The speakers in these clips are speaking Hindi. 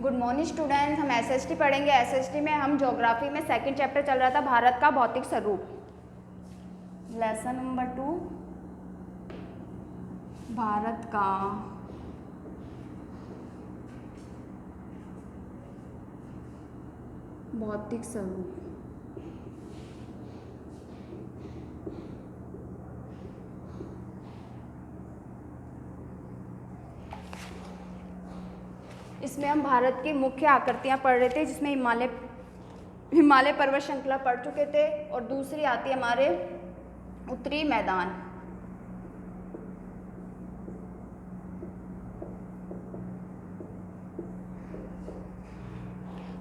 Good morning students. हम एसएसटी पढ़ेंगे। एसएसटी में हम ज्योग्राफी में सेकंड चैप्टर चल रहा था भारत का भौतिक स्वरूप। लेसन नंबर 2 भारत का भौतिक स्वरूप। इसमें हम भारत की मुख्य आकृतियां पढ़ रहे थे, जिसमें हिमालय पर्वत श्रृंखला पढ़ चुके थे, और दूसरी आती है हमारे उत्तरी मैदान।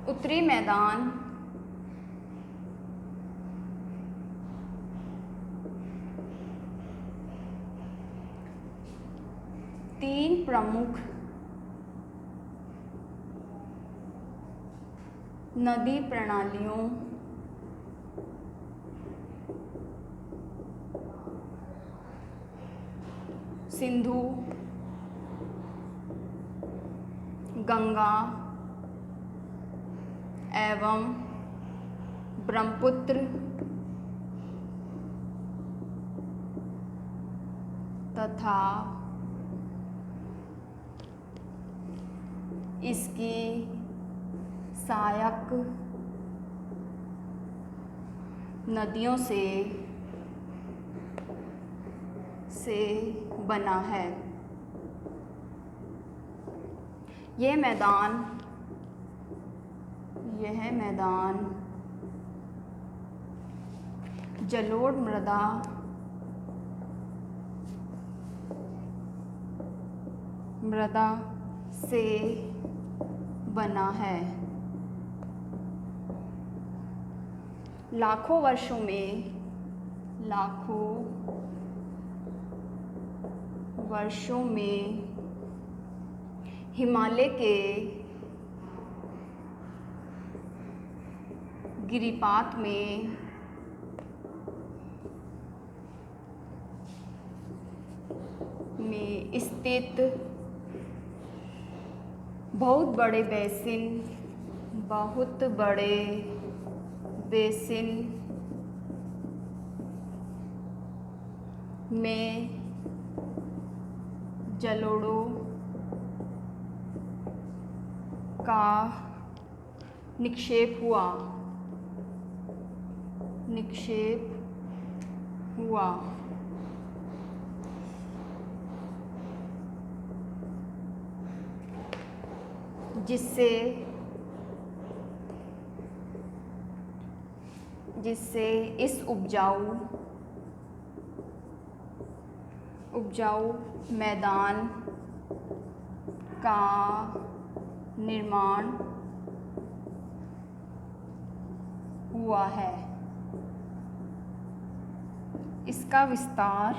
उत्तरी मैदान तीन प्रमुख नदी प्रणालियों सिंधु, गंगा एवं ब्रह्मपुत्र तथा इसकी सहायक नदियों से बना है। यह मैदान जलोढ़ मृदा से बना है। लाखों वर्षों में हिमालय के गिरिपात में स्थित बहुत बड़े बेसिन में जलोढ़ों का निक्षेप हुआ जिससे इस उपजाऊ मैदान का निर्माण हुआ है। इसका विस्तार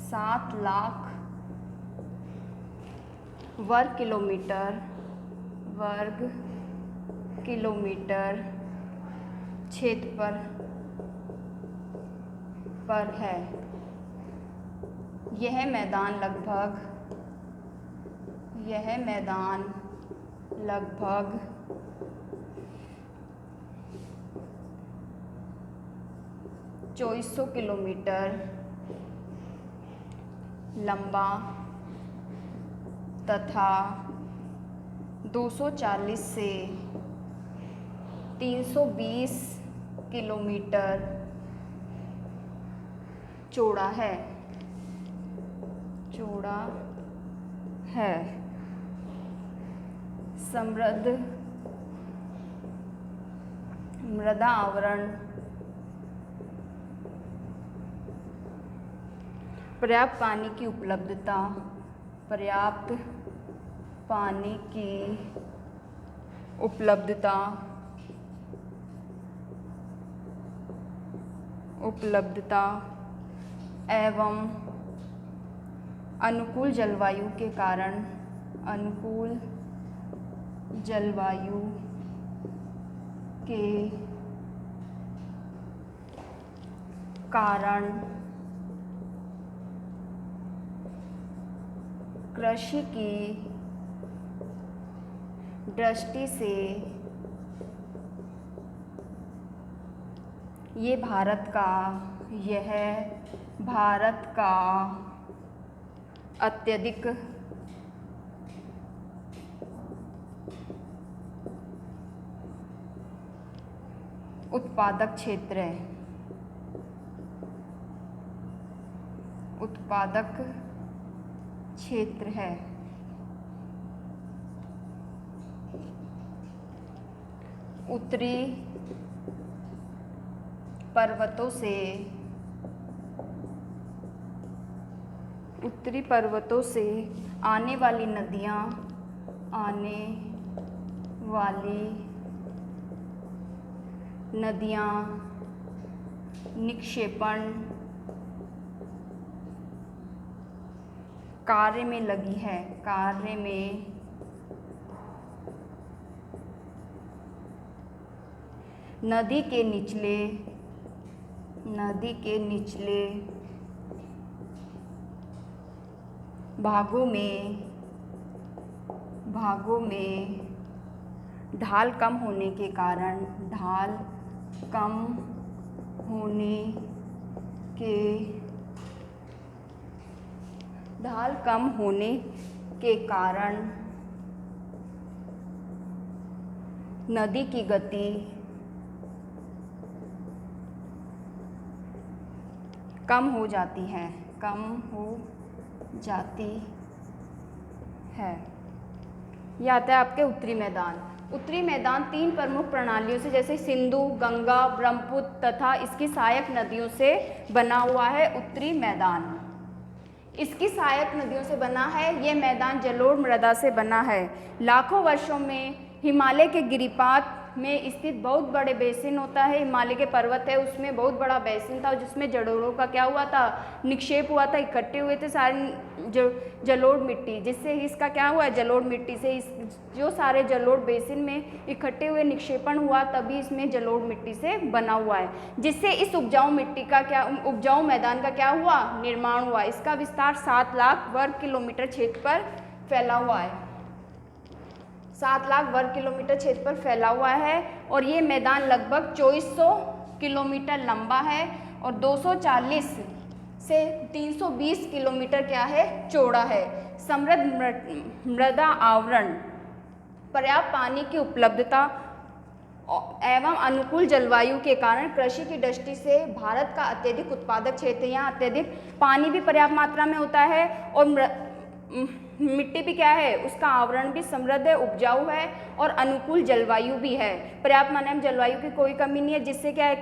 7 लाख वर्ग किलोमीटर क्षेत्र पर है। यह मैदान लगभग 2400 किलोमीटर लंबा तथा 240 से 320 किलोमीटर चौड़ा है। समृद्ध मृदा आवरण, पर्याप्त पानी की उपलब्धता एवं अनुकूल जलवायु के कारण कृषि की दृष्टि से यह भारत का अत्यधिक उत्पादक क्षेत्र है। उत्तरी पर्वतों से आने वाली नदियाँ निक्षेपण कार्य में लगी है। नदी के निचले भागों में ढाल कम होने के कारण नदी की गति कम हो जाती है। यह आता है आपके उत्तरी मैदान 3 प्रमुख प्रणालियों से, जैसे सिंधु, गंगा, ब्रह्मपुत्र तथा इसकी सहायक नदियों से बना हुआ है। उत्तरी मैदान इसकी सहायक नदियों से बना है। यह मैदान जलोढ़ मृदा से बना है। लाखों वर्षों में हिमालय के गिरिपात में स्थित बहुत बड़े बेसिन होता है। हिमालय के पर्वत है, उसमें बहुत बड़ा बेसिन था जिसमें जलोढ़ों का क्या हुआ था, निक्षेप हुआ था, इकट्ठे हुए थे सारे जलोढ़ मिट्टी, जिससे इसका क्या हुआ है, जलोढ़ मिट्टी से जो सारे जलोढ़ बेसिन में इकट्ठे हुए निक्षेपण हुआ, तभी इसमें जलोढ़ मिट्टी से बना हुआ है, जिससे इस उपजाऊ मैदान का क्या हुआ, निर्माण हुआ। इसका विस्तार 7 लाख वर्ग किलोमीटर क्षेत्र पर फैला हुआ है। 7 लाख वर्ग किलोमीटर क्षेत्र पर फैला हुआ है और ये मैदान लगभग 2400 किलोमीटर लंबा है और 240 से 320 किलोमीटर क्या है, चौड़ा है। समृद्ध मृदा आवरण, पर्याप्त पानी की उपलब्धता एवं अनुकूल जलवायु के कारण कृषि की दृष्टि से भारत का अत्यधिक उत्पादक क्षेत्र। यहाँ अत्यधिक पानी भी पर्याप्त मात्रा में होता है और मिट्टी भी क्या है, उसका आवरण भी समृद्ध है, उपजाऊ है और अनुकूल जलवायु भी है। पर्याप्त मात्रा में जलवायु की कोई कमी नहीं है, जिससे क्या है,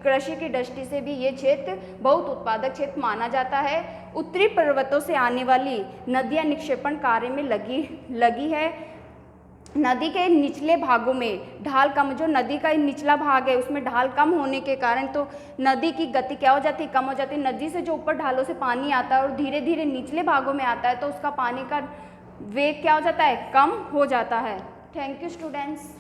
कृषि की दृष्टि से भी ये क्षेत्र बहुत उत्पादक क्षेत्र माना जाता है। उत्तरी पर्वतों से आने वाली नदियाँ निक्षेपण कार्य में लगी है। नदी के निचले भागों में ढाल कम, जो नदी का निचला भाग है उसमें ढाल कम होने के कारण तो नदी की गति क्या हो जाती है, कम हो जाती है। नदी से जो ऊपर ढालों से पानी आता है और धीरे धीरे निचले भागों में आता है तो उसका पानी का वेग क्या हो जाता है, कम हो जाता है। Thank you students.